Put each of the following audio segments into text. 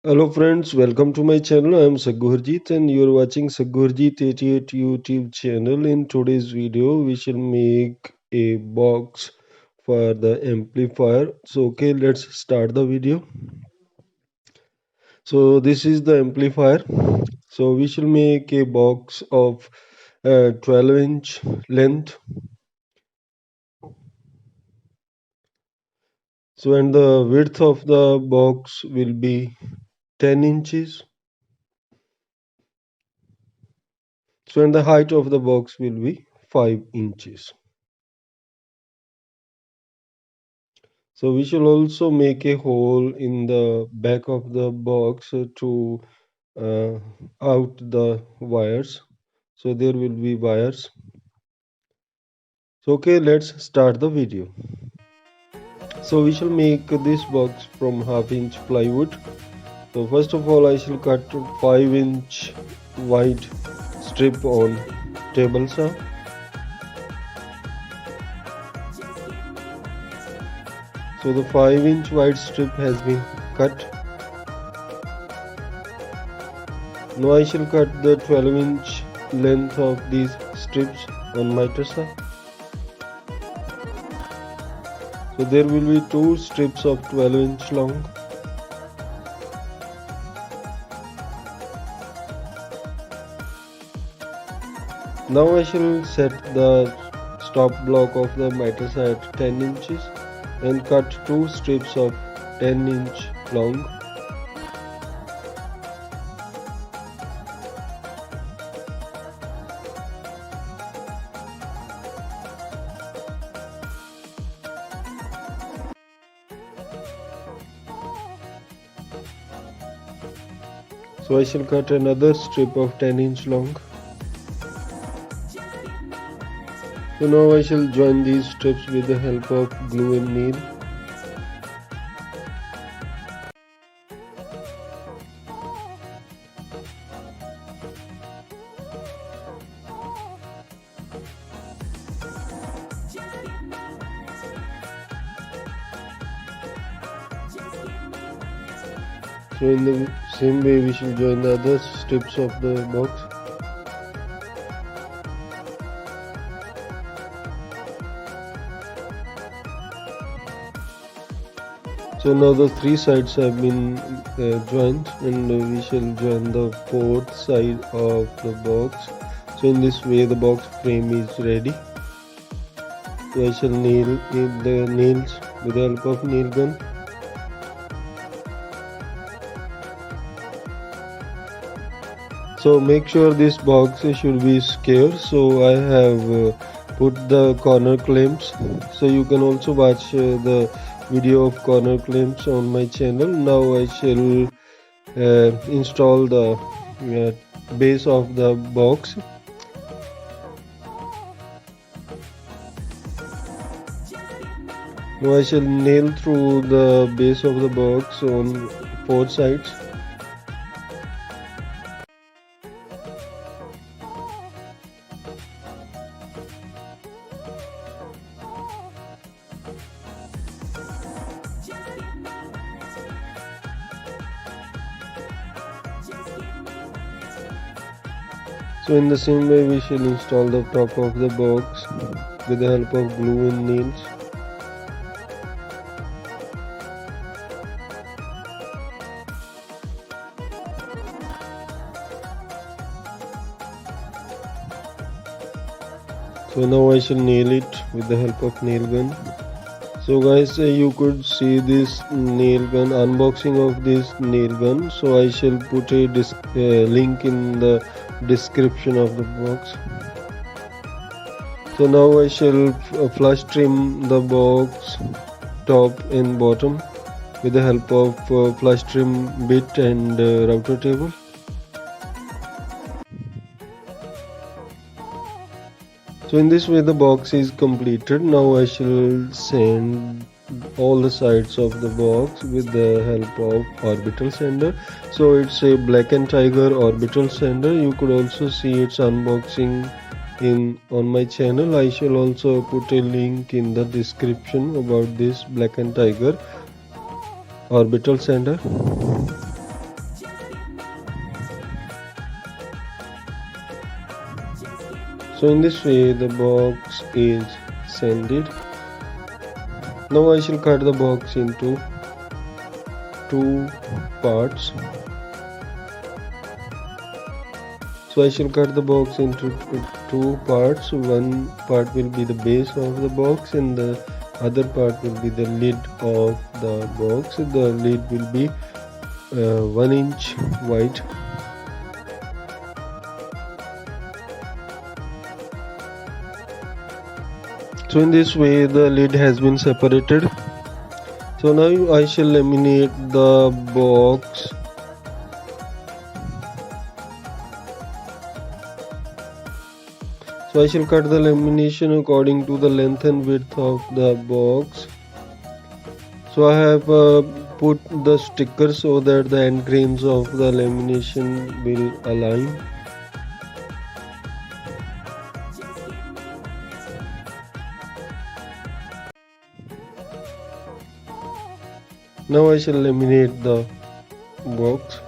Hello friends, welcome to my channel. I am Sagurjit and you are watching Sagurjit88 YouTube channel. In today's video, we shall make a box for the amplifier. So okay, let's start the video. So this is the amplifier. So we shall make a box of 12-inch length. So and the width of the box will be 10 inches. So and the height of the box will be 5 inches. So we shall also make a hole in the back of the box to uh, out the wires. So there will be wires. So okay, let's start the video. So we shall make this box from half-inch plywood. So first of all, I shall cut 5-inch wide strip on table saw. So the 5-inch wide strip has been cut. Now I shall cut the 12-inch length of these strips on miter saw. So there will be two strips of 12-inch long. Now I shall set the stop block of the miter saw at 10 inches and cut two strips of 10-inch long. So I shall cut another strip of 10-inch long. So now I shall join these strips with the help of glue and nail. So in the same way we shall join the other strips of the box. So now the three sides have been joined and we shall join the fourth side of the box. So in this way the box frame is ready. So I shall nail the nails with the help of nail gun. So make sure this box should be square. So I have put the corner clamps. So you can also watch the video of corner clamps on my channel. Now I shall install the base of the box. Now I shall nail through the base of the box on four sides. So in the same way we shall install the top of the box with the help of glue and nails. So now I shall nail it with the help of nail gun. So guys, you could see this nail gun, unboxing of this nail gun. So I shall put a link in the description of the box. So now I shall flush trim the box top and bottom with the help of flush trim bit and router table. So in this way the box is completed. Now I shall sand all the sides of the box with the help of orbital sander. So it's a Black & Tiger orbital sander. You could also see its unboxing on my channel. I shall also put a link in the description about this Black & Tiger orbital sander. So in this way the box is sanded. Now I shall cut the box into two parts. So I shall cut the box into two parts. One part will be the base of the box and the other part will be the lid of the box. The lid will be 1 inch wide. So in this way the lid has been separated. So now I shall laminate the box. So I shall cut the lamination according to the length and width of the box. So I have put the sticker so that the end grains of the lamination will align. Now I shall laminate the box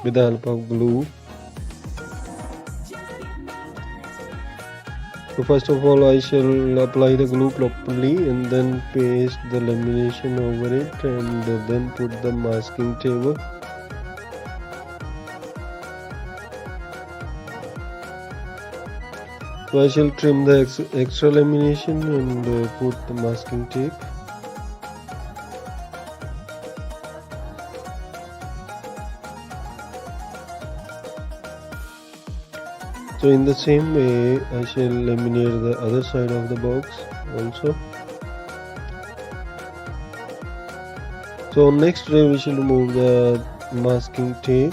with the help of glue. So first of all I shall apply the glue properly and then paste the lamination over it and then put the masking tape. So I shall trim the extra lamination and put the masking tape. So in the same way I shall laminate the other side of the box also. So next day we shall remove the masking tape.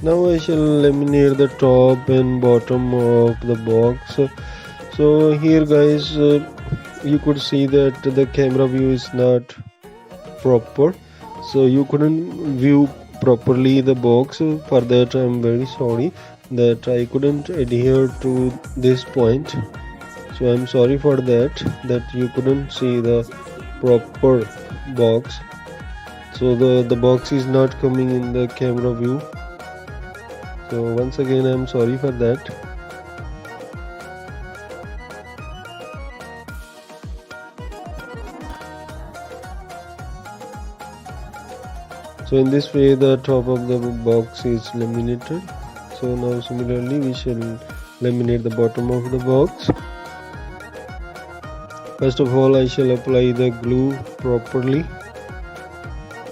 Now I shall laminate the top and bottom of the box. So here guys you could see that the camera view is not proper, so you couldn't view properly the box. For that I am very sorry that I couldn't adhere to this point. So I am sorry for that you couldn't see the proper box. So the box is not coming in the camera view. So once again I am sorry for that. So in this way the top of the box is laminated. So now similarly we shall laminate the bottom of the box. First of all I shall apply the glue properly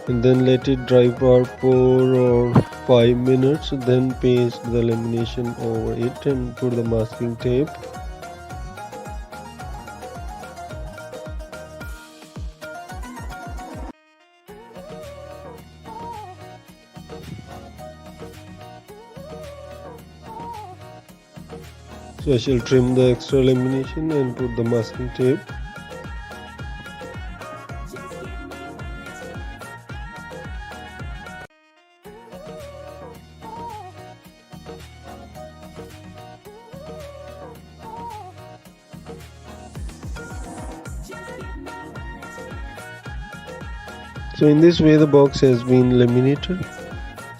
and then let it dry for 4 or 5 minutes, then paste the lamination over it and put the masking tape. So I shall trim the extra lamination and put the masking tape. So in this way the box has been laminated.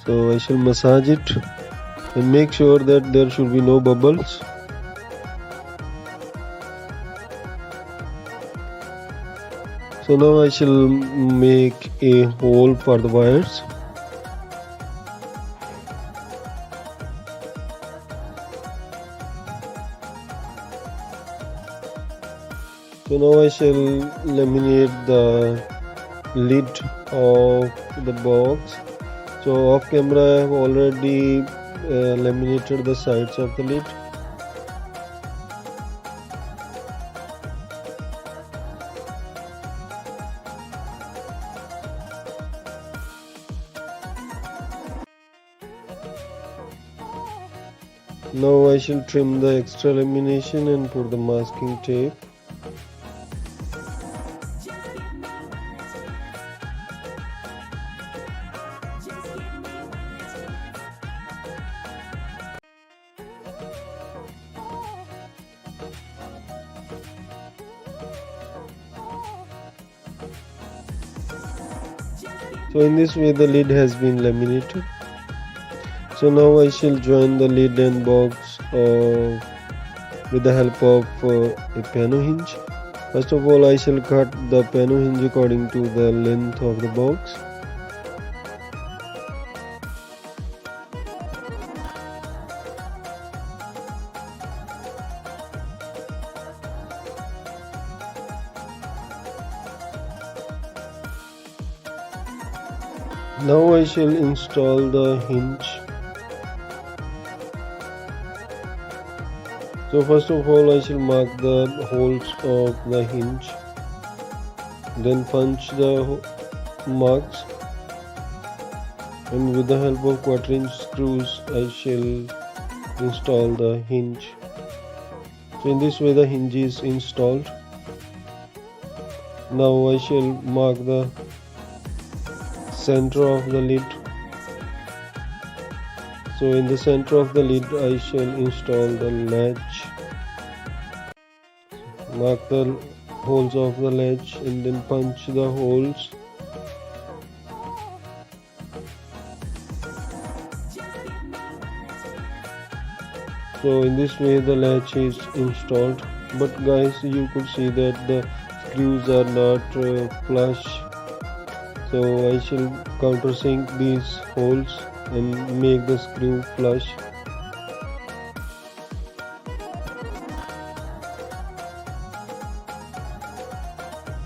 So I shall massage it and make sure that there should be no bubbles. So now I shall make a hole for the wires. So now I shall laminate the lid of the box. So off camera I have already laminated the sides of the lid. Now I shall trim the extra lamination and put the masking tape. So in this way the lid has been laminated. So now I shall join the lid and box with the help of a piano hinge. First of all, I shall cut the piano hinge according to the length of the box. Now I shall install the hinge. So first of all, I shall mark the holes of the hinge, then punch the marks, and with the help of quarter-inch screws I shall install the hinge. So in this way the hinge is installed. Now I shall mark the center of the lid. So in the center of the lid I shall install the latch. Mark the holes of the latch and then punch the holes. So in this way the latch is installed, but guys, you could see that the screws are not flush. So I shall countersink these holes and make the screw flush.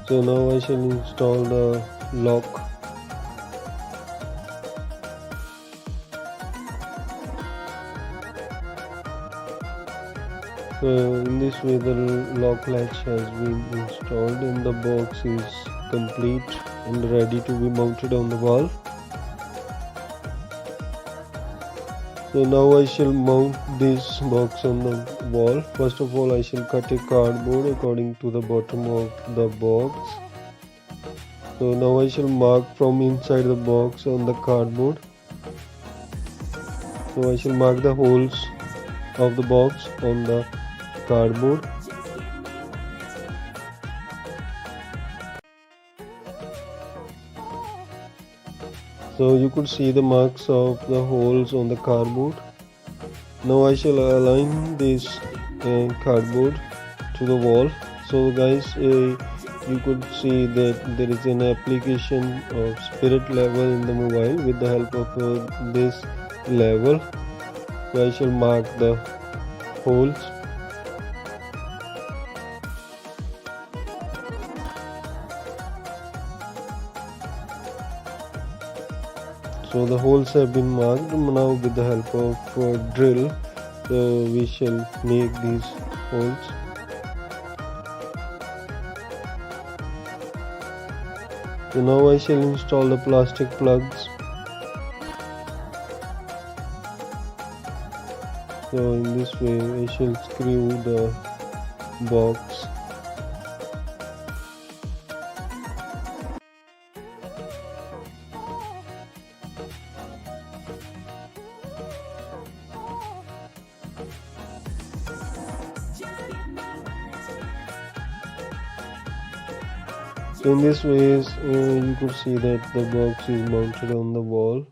So now I shall install the lock. So in this way the lock latch has been installed and the box is complete and ready to be mounted on the wall. So now I shall mount this box on the wall. First of all, I shall cut a cardboard according to the bottom of the box. So now I shall mark from inside the box on the cardboard. So I shall mark the holes of the box on the cardboard. So you could see the marks of the holes on the cardboard. Now I shall align this cardboard to the wall. So guys, you could see that there is an application of spirit level in the mobile with the help of this level. So I shall mark the holes. So the holes have been marked. Now with the help of drill, so we shall make these holes. So now I shall install the plastic plugs. So in this way I shall screw the box. So in this way you could see that the box is mounted on the wall.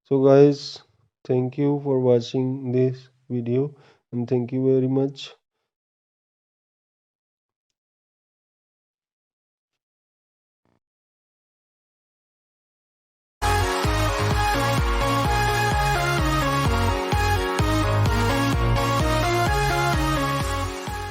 So guys, thank you for watching this video and thank you very much.